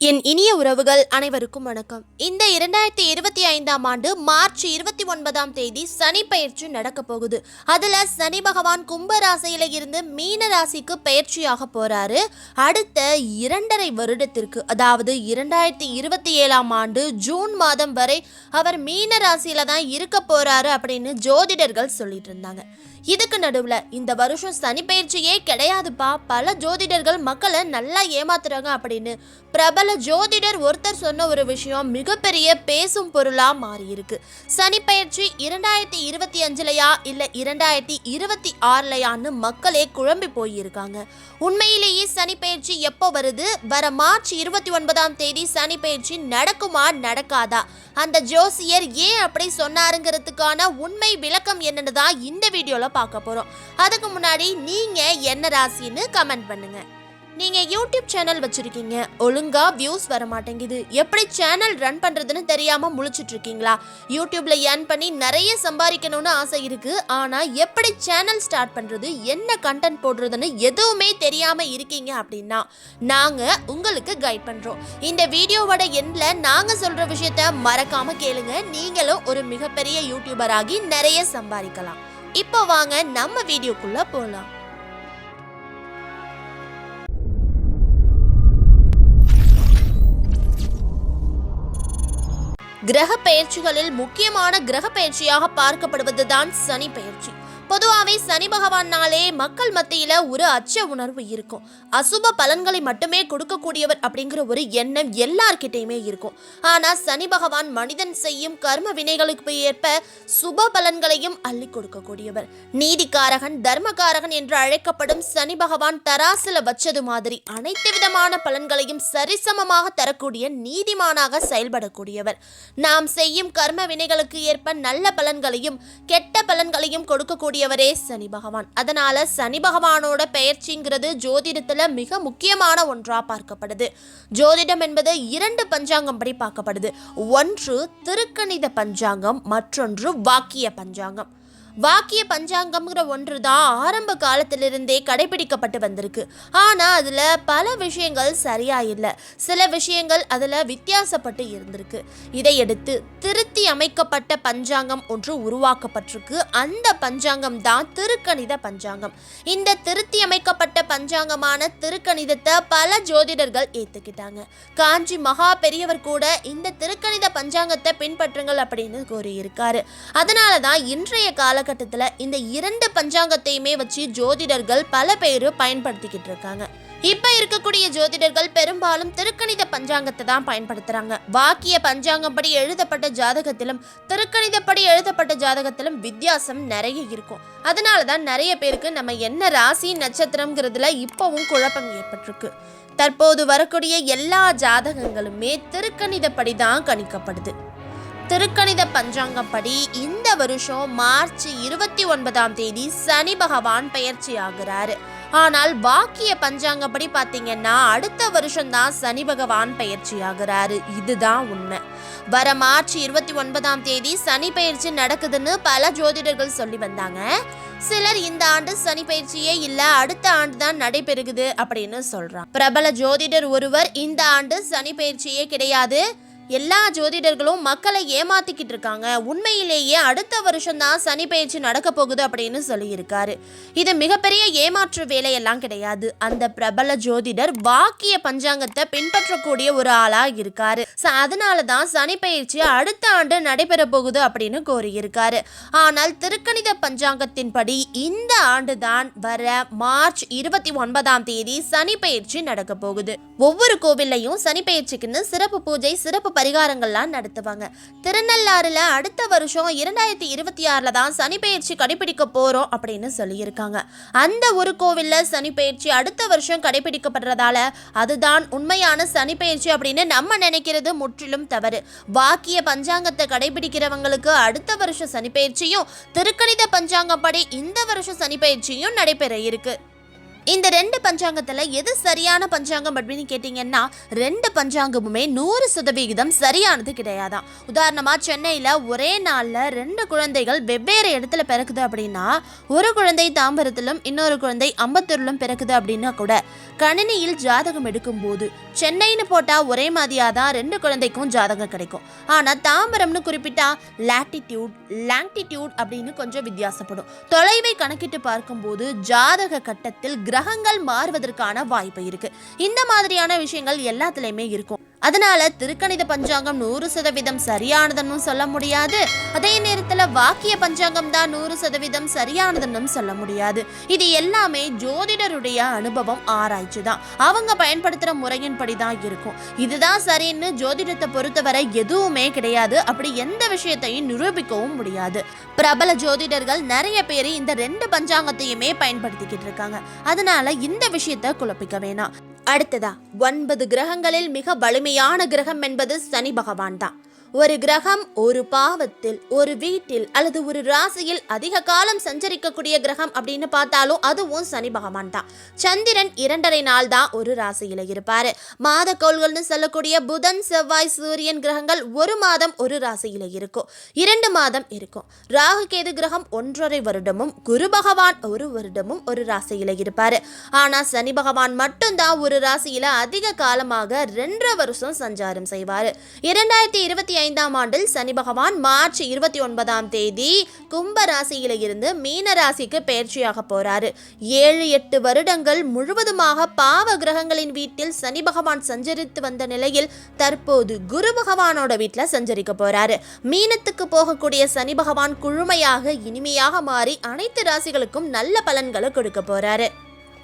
என் இனிய உறவுகள் அனைவருக்கும் வணக்கம். இந்த 2025ஆம் ஆண்டு மார்ச் 29ஆம் தேதி சனி பயிற்சி நடக்க போகுது. அதுல சனி பகவான் கும்ப ராசியில இருந்து மீன ராசிக்கு பயிற்சியாக போறாரு. அடுத்த 2.5 வருடத்திற்கு, அதாவது 2027ஆம் ஆண்டு ஜூன் மாதம் வரை அவர் மீன ராசியில தான் இருக்க போறாரு அப்படின்னு ஜோதிடர்கள் சொல்லிட்டு இருந்தாங்க. இதுக்கு நடுவுல இந்த வருஷம் சனி பயிற்சியே கிடையாதுப்பா, பல ஜோதிடர்கள் மக்களை நல்லா ஏமாத்துறாங்க அப்படின்னு பிரபல ஜோதிடர் ஒருத்தர் சொன்ன ஒரு விஷயம் மிகப்பெரிய பேசும் பொருளா மாறி இருக்கு. சனி பயிற்சி 2025லயா இல்ல 2026லயான்னு மக்களே குழம்பி போயிருக்காங்க. உண்மையிலேயே சனி பயிற்சி எப்போ வருது? வர மார்ச் 29ஆம் தேதி சனி பயிற்சி நடக்குமா நடக்காதா? அந்த ஜோசியர் ஏன் அப்படி சொன்னாருங்கிறதுக்கான உண்மை விளக்கம் என்னன்னு தான் இந்த வீடியோல பார்க்க போறோம். அதுக்கு முன்னாடி நீங்க என்ன ராசின்னு கமெண்ட் பண்ணுங்க. நீங்க யூடியூப் சேனல் வச்சிருக்கீங்க, ஒழுங்கா வியூஸ் வர மாட்டேங்குது, எப்படி சேனல் ரன் பண்றதுன்னு தெரியாம முழிச்சிட்டு இருக்கீங்களா? யூடியூப்ல ஏர்ன் பண்ணி நிறைய சம்பாதிக்கணும்னு ஆசை இருக்கு, ஆனா எப்படி சேனல் ஸ்டார்ட் பண்றது, என்ன கண்டென்ட் போடுறதுன்னு எதுவுமே தெரியாம இருக்கீங்க அப்படின்னா நாங்க உங்களுக்கு கைட் பண்றோம். இந்த வீடியோவோட எண்ட்ல நாங்க சொல்ற விஷயத்த மறக்காம கேளுங்க. நீங்களும் ஒரு மிகப்பெரிய யூடியூபர் ஆகி நிறைய சம்பாதிக்கலாம். இப்போ வாங்க நம்ம வீடியோக்குள்ள போலாம். கிரக பயிற்சிகளில் முக்கியமான கிரக பயிற்சியாக பார்க்கப்படுவதுதான் சனி பயிற்சி. பொதுவாகவே சனி பகவானாலே மக்கள் மத்தியில ஒரு அச்ச உணர்வு இருக்கும். அசுப பலன்களை மட்டுமே கொடுக்கக்கூடியவர் அப்படிங்கிற ஒரு எண்ணம் எல்லார்கிட்டையுமே இருக்கும். ஆனா சனி பகவான் மனிதன் செய்யும் கர்ம வினைகளுக்கு ஏற்ப சுப பலன்களையும் அள்ளி கொடுக்கக்கூடியவர். நீதிக்காரகன், தர்மகாரகன் என்று அழைக்கப்படும் சனி பகவான் தராசுல வச்சது மாதிரி அனைத்து விதமான பலன்களையும் சரிசமமாக தரக்கூடிய நீதிமானாக செயல்படக்கூடியவர். நாம் செய்யும் கர்ம வினைகளுக்கு ஏற்ப நல்ல பலன்களையும் கெட்ட பலன்களையும் கொடுக்கக்கூடிய சனி பகவான். அதனால சனி பகவானோட பெயர்ச்சிங்கிறது ஜோதிடத்துல மிக முக்கியமான ஒன்றா பார்க்கப்படுது. ஜோதிடம் என்பது 2 பஞ்சாங்கம் படி பார்க்கப்படுது. ஒன்று திருக்கணித பஞ்சாங்கம், மற்றொன்று வாக்கிய பஞ்சாங்கம். வாக்கிய பஞ்சாங்கம்ங்கிற ஒன்று தான் ஆரம்ப காலத்திலிருந்தே கடைபிடிக்கப்பட்டு வந்திருக்கு. ஆனால் அதில் பல விஷயங்கள் சரியா இல்லை, சில விஷயங்கள் அதில் வித்தியாசப்பட்டு இருந்திருக்கு. இதையடுத்து திருத்தி அமைக்கப்பட்ட பஞ்சாங்கம் ஒன்று உருவாக்கப்பட்டிருக்கு. அந்த பஞ்சாங்கம் தான் திருக்கணித பஞ்சாங்கம். இந்த திருத்தி அமைக்கப்பட்ட பஞ்சாங்கமான திருக்கணிதத்தை பல ஜோதிடர்கள் ஏற்றுக்கிட்டாங்க. காஞ்சி மகா பெரியவர் கூட இந்த திருக்கணித பஞ்சாங்கத்தை பின்பற்றுங்கள் அப்படின்னு கூறியிருக்காரு. அதனால தான் இன்றைய காலகட்டத்தில் இந்த 2 பஞ்சாங்கத்தையுமே வச்சு ஜோதிடர்கள் பல பேர் பயன்படுத்திக்கிட்டு இருக்காங்க. இப்ப இருக்கக்கூடிய ஜோதிடர்கள் பெரும்பாலும் திருக்கணித பஞ்சாங்கத்தை தான் பயன்படுத்துறாங்க. வாக்கிய பஞ்சாங்கம் படி எழுதப்பட்ட ஜாதகத்திலும் திருக்கணிதப்படி எழுதப்பட்ட ஜாதகத்திலும் வித்தியாசம் நிறைய இருக்கும். அதனாலதான் நிறைய பேருக்கு நம்ம என்ன ராசி நட்சத்திரம்ங்கிறதுல இப்பவும் குழப்பம் ஏற்பட்டிருக்கு. தற்போது வரக்கூடிய எல்லா ஜாதகங்களுமே திருக்கணிதப்படி தான் கணிக்கப்படுது. திருக்கணித பஞ்சாங்கம் படி இந்த வருஷம் மார்ச் 29ஆம் தேதி சனி பகவான் பயிற்சி ஆகிறாரு. ஆனால் வாக்கிய பஞ்சாங்கப்படி பார்த்தீங்கன்னா அடுத்த வருஷம் தான் சனி பகவான் பயிற்சி ஆகிறாரு. இதுதான் உண்மை. வர மார்ச் 29ஆம் தேதி சனி பயிற்சி நடக்குதுன்னு பல ஜோதிடர்கள் சொல்லி வந்தாங்க. சிலர் இந்த ஆண்டு சனி பயிற்சியே இல்ல, அடுத்த ஆண்டு தான் நடைபெறுகுது அப்படின்னு சொல்றாங்க. பிரபல ஜோதிடர் ஒருவர் இந்த ஆண்டு சனி பயிற்சியே கிடையாது, எல்லா ஜோதிடர்களும் மக்களை ஏமாத்திக்கிட்டு இருக்காங்க, உண்மையிலேயே அடுத்த வருஷம் தான் சனி பயிற்சி நடக்க போகுது அப்படின்னு சொல்லியிருக்காரு. இது மிகப்பெரிய ஏமாற்று வேலையெல்லாம் கிடையாது. அந்த பிரபல ஜோதிடர் வாக்கிய பஞ்சாங்கத்தை பின்பற்றக்கூடிய ஒரு ஆளா இருக்காரு. அதனாலதான் சனி பயிற்சி அடுத்த ஆண்டு நடைபெற போகுது அப்படின்னு கோரியிருக்காரு. ஆனால் திருக்கணித பஞ்சாங்கத்தின் படி இந்த ஆண்டு தான் வர மார்ச் 29ஆம் தேதி சனி பயிற்சி நடக்க போகுது. ஒவ்வொரு கோவில்லையும் சனி பயிற்சிக்குன்னு சிறப்பு பூஜை, சிறப்பு பரிகாரங்கள்லாம் நடத்துவாங்க. திருநள்ளாறுல அடுத்த வருஷம் 2026ல தான் சனி பயிற்சி கடைபிடிக்க போறோம் அப்படின்னு சொல்லியிருக்காங்க. அந்த ஒரு கோவில்ல சனி பயிற்சி அடுத்த வருஷம் கடைபிடிக்கப்படுறதால அதுதான் உண்மையான சனி பயிற்சி அப்படின்னு நம்ம நினைக்கிறது முற்றிலும் தவறு. வாக்கிய பஞ்சாங்கத்தை கடைபிடிக்கிறவங்களுக்கு அடுத்த வருஷம் சனி பயிற்சியும் திருக்கணித பஞ்சாங்கம் படி இந்த வருஷம் சனி பயிற்சியும் நடைபெற இருக்கு. இந்த 2 பஞ்சாங்கத்துல எது சரியான பஞ்சாங்கம் அப்படின்னு கேட்டீங்கன்னா 2 பஞ்சாங்கமுமே 100% சரியானது கிடையாதான். உதாரணமா சென்னையில ஒரே நாள்ல 2 குழந்தைகள் வெவ்வேறு இடத்துல பிறக்குது அப்படின்னா ஒரு குழந்தை தாம்பரத்திலும் இன்னொரு குழந்தை அம்பத்தூர்லும் பிறக்குது அப்படின்னா கூட கணினியில் ஜாதகம் எடுக்கும்போது சென்னைன்னு போட்டா ஒரே மாதிரியா தான் 2 குழந்தைக்கும் ஜாதகம் கிடைக்கும். ஆனா தாம்பரம்னு குறிப்பிட்டா லாங்கிடியூட் அப்படின்னு கொஞ்சம் வித்தியாசப்படும். தொலைவை கணக்கிட்டு பார்க்கும்போது ஜாதக கட்டத்தில் கிரகங்கள் மாறுவதற்கான வாய்ப்பு இருக்கு. இந்த மாதிரியான விஷயங்கள் எல்லாத்துலயுமே இருக்கும். அதனால திருக்கணித பஞ்சாங்கம் 100% சரியானதுன்னு சொல்ல முடியாது. அதே நேரத்துல வாக்கிய பஞ்சாங்கம் தான் 100% சரியானதுன்னு சொல்ல முடியாது. இது எல்லாமே ஜோதிடருடைய அனுபவம், ஆராய்ச்சி தான். அவங்க பயன்படுத்துற முறையின்படி தான் இருக்கும். இதுதான் சரின்னு ஜோதிடத்தை பொறுத்தவரை எதுவுமே கிடையாது. அப்படி எந்த விஷயத்தையும் நிரூபிக்கவும் முடியாது. பிரபல ஜோதிடர்கள் நிறைய பேர் இந்த 2 பஞ்சாங்கத்தையுமே பயன்படுத்திக்கிட்டு இருக்காங்க. அதனால இந்த விஷயத்தை குழப்பிக்க வேணாம். அடுத்ததா 9 கிரகங்களில் மிக வலிமையான கிரகம் என்பது சனி பகவான் தான். ஒரு கிரகம் ஒரு பாவத்தில், ஒரு வீட்டில் அல்லது ஒரு ராசியில் அதிக காலம் சஞ்சரிக்கக்கூடிய கிரகம் அப்படின்னு பார்த்தாலும் அதுவும் சனி பகவான் தான். சந்திரன் 2.5 நாள் தான் ஒரு ராசியில இருப்பாரு. மாத கோள்கள்னு சொல்லக்கூடிய புதன், செவ்வாய், சூரியன் கிரகங்கள் 1 மாதம் ஒரு ராசியில இருக்கும், 2 மாதம் இருக்கும். ராகு கேது கிரகம் 1.5 வருடமும், குரு பகவான் 1 வருடமும் ஒரு ராசியில இருப்பாரு. ஆனா சனி பகவான் மட்டும்தான் ஒரு ராசியில அதிக காலமாக 2.5 வருஷம் சஞ்சாரம் செய்வாரு. 2025 ஆண்டில் சனி பகவான் மார்ச் 29ஆம் தேதி கும்ப ராசியில இருந்து மீன ராசிக்கு பெயர்ச்சியாக போறாரு. 7-8 வருடங்கள் முழுவதுமாக பாவ கிரகங்களின் வீட்டில் சனி பகவான் சஞ்சரித்து வந்த நிலையில் தற்போது குரு பகவானோட வீட்டுல சஞ்சரிக்க போறாரு. மீனத்துக்கு போகக்கூடிய சனி பகவான் குழுமையாக இனிமையாக மாறி அனைத்து ராசிகளுக்கும் நல்ல பலன்களை கொடுக்க போறாரு.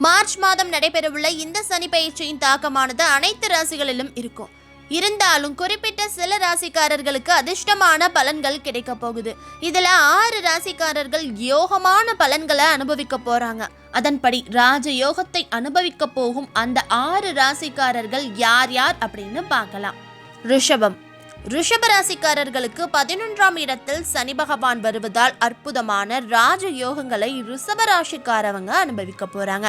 மார்ச் மாதம் நடைபெறவுள்ள இந்த சனி பயிற்சியின் தாக்கமானது அனைத்து ராசிகளிலும் இருக்கும். இருந்தாலும் குறிப்பிட்ட சில ராசிக்காரர்களுக்கு அதிர்ஷ்டமான பலன்கள் கிடைக்க போகுது. இதுல 6 ராசிக்காரர்கள் யோகமான பலன்களை அனுபவிக்க போறாங்க. அதன்படி ராஜ யோகத்தை அனுபவிக்க போகும் அந்த 6 ராசிக்காரர்கள் யார் யார் அப்படின்னு பார்க்கலாம். ரிஷப ராசிக்காரர்களுக்கு 11ஆம் இடத்தில் சனி பகவான் வருவதால் அற்புதமான ராஜ யோகங்களை ரிஷப ராசிக்காரவங்க அனுபவிக்க போறாங்க.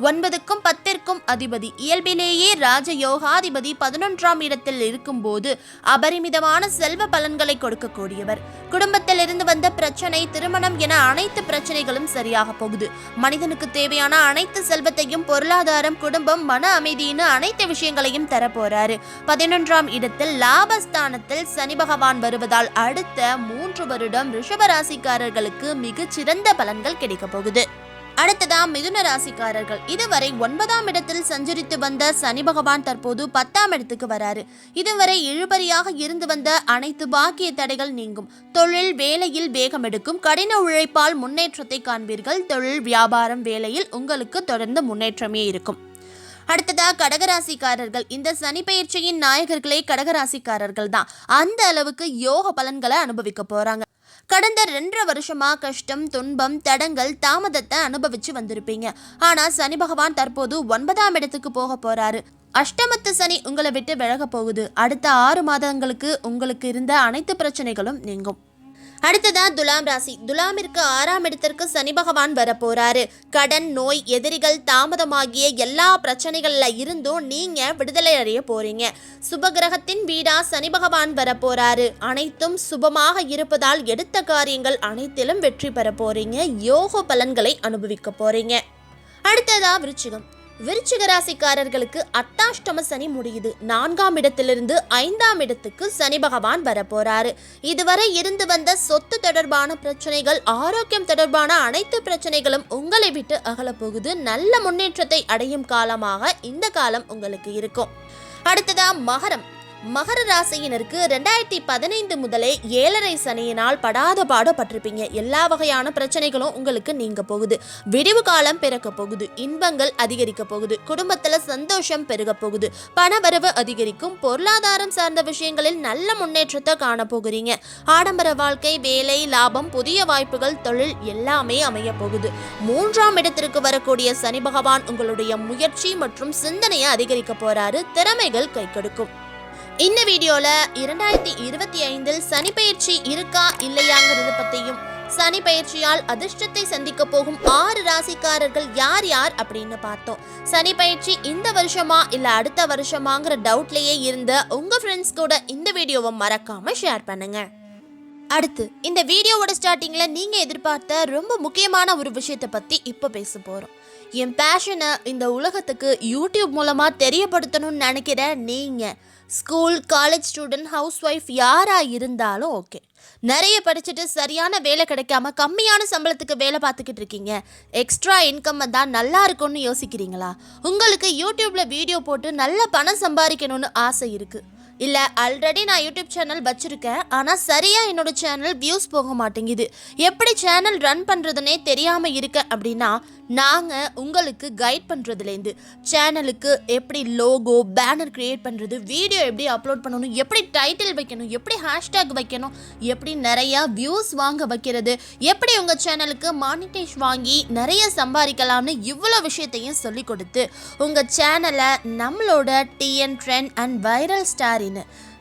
9க்கும் 10க்கும் அதிபதி, இயல்பிலேயே ராஜ யோகாதிபதி 11ஆம் இடத்தில் இருக்கும்போது அபரிமிதமான செல்வ பலன்களை கொடுக்கக்கூடியவர். குடும்பத்தில் இருந்து வந்த பிரச்சனை, திருமணம் என அனைத்து பிரச்சனைகளும் சரியாக போகுது. மனிதனுக்கு தேவையான அனைத்து செல்வத்தையும், பொருளாதாரம், குடும்பம், மன அமைதின்னு அனைத்து விஷயங்களையும் தரப்போறாரு. 11ஆம் இடத்தில் லாபஸ்தான சனி பகவான் வருவதால் அடுத்த 3 வருடம் ரிஷபராசிக்காரர்களுக்கு மிகச் சிறந்த பலன்கள் கிடைக்க போகுது. அடுத்ததா மிதுன ராசிக்காரர்கள். இதுவரை 9ஆம் இடத்தில் சஞ்சரித்து வந்த சனி பகவான் தற்போது 10ஆம் இடத்துக்கு வராரு. இதுவரை இழுபறியாக இருந்து வந்த அனைத்து பாக்கிய தடைகள் நீங்கும். தொழில் வேலையில் வேகம் எடுக்கும். கடின உழைப்பால் முன்னேற்றத்தை காண்பீர்கள். தொழில், வியாபாரம், வேலையில் உங்களுக்கு தொடர்ந்து முன்னேற்றமே இருக்கும். அடுத்ததா கடகராசிக்காரர்கள். இந்த சனி பயிற்சியின் நாயகர்களே கடகராசிக்காரர்கள் தான். அந்த அளவுக்கு யோக பலன்களை அனுபவிக்க போறாங்க. கடந்த 2.5 வருஷமா கஷ்டம், துன்பம், தடங்கள், தாமதத்தை அனுபவிச்சு வந்திருப்பீங்க. ஆனா சனி பகவான் தற்போது 9ஆம் இடத்துக்கு போக போறாரு. அஷ்டமத்து சனி உங்களை விட்டு விலக போகுது. அடுத்த 6 மாதங்களுக்கு உங்களுக்கு இருந்த அனைத்து பிரச்சனைகளும் நீங்கும். அடுத்ததா துலாம் ராசி. துலாமிற்கு 6ஆம் இடத்திற்கு சனி பகவான் வர போறாரு. கடன், நோய், எதிரிகள், தாமதமாகிய எல்லா பிரச்சனைகள்ல இருந்தும் நீங்க விடுதலை அடைய போறீங்க. சுபகிரகத்தின் வீடா சனி பகவான் வர போறாரு. அனைத்தும் சுபமாக இருப்பதால் எடுத்த காரியங்கள் அனைத்திலும் வெற்றி பெற போறீங்க. யோக பலன்களை அனுபவிக்க போறீங்க. அடுத்ததா விருச்சிக ராசிக்காரர்களுக்கு அட்டாஷ்டம சனி முடியுது. 4ஆம் இடத்திலிருந்து 5ஆம் இடத்துக்கு சனி பகவான் வர போறாரு. இதுவரை இருந்து வந்த சொத்து தொடர்பான பிரச்சனைகள், ஆரோக்கியம் தொடர்பான அனைத்து பிரச்சனைகளும் உங்களை விட்டு அகல போகுது. நல்ல முன்னேற்றத்தை அடையும் காலமாக இந்த காலம் உங்களுக்கு இருக்கும். அடுத்ததா மகர ராசியினருக்கு 2015 முதலே 7.5 சனியினால் படாத பாடுபட்டிருப்பீங்க. எல்லா வகையான பிரச்சனைகளும் உங்களுக்கு நீங்க போகுது. விடிவு காலம் பிறக்க போகுது. இன்பங்கள் அதிகரிக்க போகுது. குடும்பத்துல சந்தோஷம் பெருக போகுது. பணவரவு அதிகரிக்கும். பொருளாதாரம் சார்ந்த விஷயங்களில் நல்ல முன்னேற்றத்தை காண போகிறீங்க. ஆடம்பர வாழ்க்கை, வேலை, லாபம், புதிய வாய்ப்புகள், தொழில் எல்லாமே அமைய போகுது. 3ஆம் இடத்திற்கு வரக்கூடிய சனி பகவான் உங்களுடைய முயற்சி மற்றும் சிந்தனையை அதிகரிக்க போறாரு. திறமைகள் கை கொடுக்கும். இந்த வீடியோல 2025 சனி பயிற்சி இருக்கா இல்லையாங்கிறது பத்தியும், சனி பயிற்சியால் அதிர்ஷ்டத்தை சந்திக்க போகும் 6 ராசிக்காரர்கள் யார் யார் அப்படின்னு பார்த்தோம். சனி பயிற்சி இந்த வருஷமா இல்ல அடுத்த வருஷமாங்கிற டவுட்லயே இருந்த உங்க ஃப்ரெண்ட்ஸ் கூட இந்த வீடியோவை மறக்காம ஷேர் பண்ணுங்க. அடுத்து இந்த வீடியோவோட ஸ்டார்டிங்ல நீங்க எதிர்பார்த்த ரொம்ப முக்கியமான ஒரு விஷயத்தை பத்தி இப்ப பேச போறோம். என் பேஷனை இந்த உலகத்துக்கு யூடியூப் மூலமாக தெரியப்படுத்தணும்னு நினைக்கிற நீங்கள் school college student house wife யாராக இருந்தாலும் ஓகே, நிறைய படிச்சுட்டு சரியான வேலை கிடைக்காம கம்மியான சம்பளத்துக்கு வேலை பார்த்துக்கிட்டு இருக்கீங்க, எக்ஸ்ட்ரா இன்கம் தான் நல்லா இருக்கும்னு யோசிக்கிறீங்களா? உங்களுக்கு யூடியூப்ல வீடியோ போட்டு நல்ல பணம் சம்பாதிக்கணும்னு ஆசை இருக்குது. இல்லை ஆல்ரெடி நான் யூடியூப் சேனல் வச்சுருக்கேன், ஆனால் சரியாக என்னோடய சேனல் வியூஸ் போக மாட்டேங்குது, எப்படி சேனல் ரன் பண்ணுறதுனே தெரியாமல் இருக்க அப்படின்னா நாங்கள் உங்களுக்கு கைட் பண்ணுறதுலேருந்து சேனலுக்கு எப்படி லோகோ பேனர் க்ரியேட் பண்ணுறது, வீடியோ எப்படி அப்லோட் பண்ணணும், எப்படி டைட்டில் வைக்கணும், எப்படி ஹேஷ்டேக் வைக்கணும், எப்படி நிறையா வியூஸ் வாங்க வைக்கிறது, எப்படி உங்கள் சேனலுக்கு மானிட்டைஸ் வாங்கி நிறைய சம்பாதிக்கலாம்னு இவ்வளோ விஷயத்தையும் சொல்லி கொடுத்து உங்கள் சேனலை நம்மளோட டிஎன் ட்ரெண்ட் அண்ட் வைரல் ஸ்டாரின்னு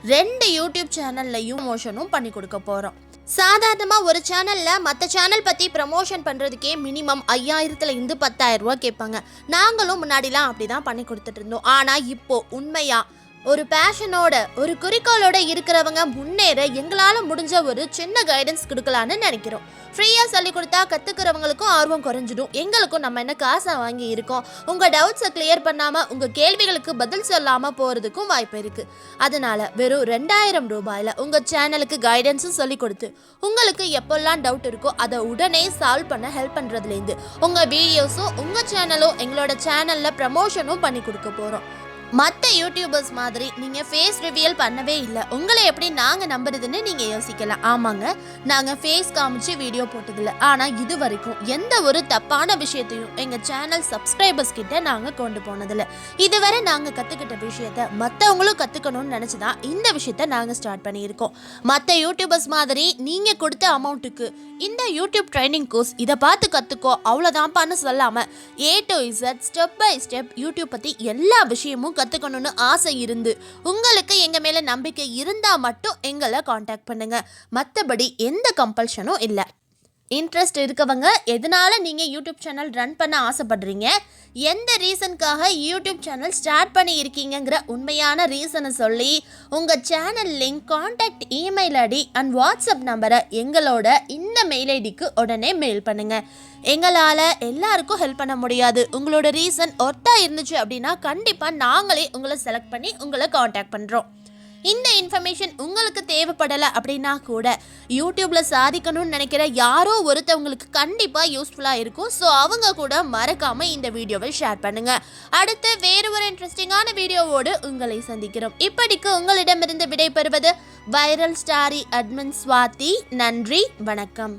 2 யூடியூப் சேனல்லையும் ப்ரமோஷனும் பண்ணி கொடுக்க போகிறோம். சாதாரணமாக ஒரு சேனலில் மற்ற சேனல் பற்றி ப்ரமோஷன் பண்ணுறதுக்கே மினிமம் 5000 10,000 ரூபா கேட்பாங்க. நாங்களும் முன்னாடிலாம் அப்படி தான் பண்ணி கொடுத்துட்டு இருந்தோம். ஆனால் இப்போது உண்மையாக ஒரு பேஷனோட ஒரு குறிக்கோளோட இருக்கிறவங்க முன்னேற எங்களால் முடிஞ்ச ஒரு சின்ன கைடன்ஸ் கொடுக்கலான்னு நினைக்கிறோம். ஃப்ரீயாக சொல்லி கொடுத்தா கற்றுக்கிறவங்களுக்கும் ஆர்வம் குறைஞ்சிடும், எங்களுக்கும் நம்ம என்ன காசை வாங்கி இருக்கோம், உங்கள் டவுட்ஸை கிளியர் பண்ணாமல் உங்கள் கேள்விகளுக்கு பதில் சொல்லாமல் போகிறதுக்கும் வாய்ப்பு இருக்குது. அதனால் வெறும் 2000 ரூபாயில் உங்கள் சேனலுக்கு கைடன்ஸும் சொல்லி கொடுத்து உங்களுக்கு எப்போல்லாம் டவுட் இருக்கோ அதை உடனே சால்வ் பண்ண ஹெல்ப் பண்ணுறதுலேருந்து உங்கள் வீடியோஸும் உங்கள் சேனலும் எங்களோட சேனலில் ப்ரமோஷனும் பண்ணி கொடுக்க போகிறோம். மற்ற யூடியூபர்ஸ் மாதிரி நீங்கள் ஃபேஸ் ரிவியல் பண்ணவே இல்லை, உங்களை எப்படி நாங்கள் நம்புறதுன்னு நீங்கள் யோசிக்கலாம். ஆமாங்க, நாங்கள் ஃபேஸ் காமிச்சு வீடியோ போட்டதில்லை, ஆனால் இது வரைக்கும் எந்த ஒரு தப்பான விஷயத்தையும் எங்கள் சேனல் சப்ஸ்கிரைபர்ஸ் கிட்ட நாங்கள் கொண்டு போனதில்லை. இதுவரை நாங்கள் கற்றுக்கிட்ட விஷயத்த மற்றவங்களும் கற்றுக்கணும்னு நினச்சி தான் இந்த விஷயத்த நாங்கள் ஸ்டார்ட் பண்ணியிருக்கோம். மற்ற யூடியூபர்ஸ் மாதிரி நீங்கள் கொடுத்த அமௌண்ட்டுக்கு இந்த யூடியூப் ட்ரைனிங் கோர்ஸ் இதை பார்த்து கற்றுக்கோ அவ்வளோதான்ப்பான்னு சொல்லாமல் A to Z step by step YouTube பற்றி எல்லா விஷயமும் கற்றுக்கணும்னு ஆசை இருந்து உங்களுக்கு எங்கள் மேலே நம்பிக்கை இருந்தால் மட்டும் எங்களை காண்டாக்ட் பண்ணுங்கள். மற்றபடி எந்த கம்பல்ஷனும் இல்லை. இன்ட்ரெஸ்ட் இருக்கவங்க எதனால நீங்கள் யூடியூப் சேனல் ரன் பண்ண ஆசைப்படுறீங்க, எந்த ரீசனுக்காக யூடியூப் சேனல் ஸ்டார்ட் பண்ணி இருக்கீங்கிற உண்மையான ரீசனை சொல்லி உங்கள் channel link, contact email ID and WhatsApp நம்பரை எங்களோட இந்த மெயில் ஐடிக்கு உடனே மெயில் பண்ணுங்கள். எங்களால் எல்லாருக்கும் ஹெல்ப் பண்ண முடியாது, உங்களோட ரீசன் ஒர்த்தா இருந்துச்சு அப்படின்னா கண்டிப்பாக நாங்களே உங்களை செலக்ட் பண்ணி உங்களை காண்டாக்ட் பண்ணுறோம். இந்த இன்ஃபர்மேஷன் உங்களுக்கு தேவைப்படலை அப்படின்னா கூட யூடியூப்பில் சாதிக்கணும்னு நினைக்கிற யாரோ ஒருத்தவங்களுக்கு கண்டிப்பாக யூஸ்ஃபுல்லாக இருக்கும். ஸோ அவங்க கூட மறக்காமல் இந்த வீடியோவை ஷேர் பண்ணுங்கள். அடுத்து வேறு ஒரு இன்ட்ரெஸ்டிங்கான வீடியோவோடு உங்களை சந்திக்கிறோம். இப்படிக்கு உங்களிடமிருந்து விடைபெறுவது வைரல் ஸ்டாரி அட்மின் ஸ்வாதி. நன்றி, வணக்கம்.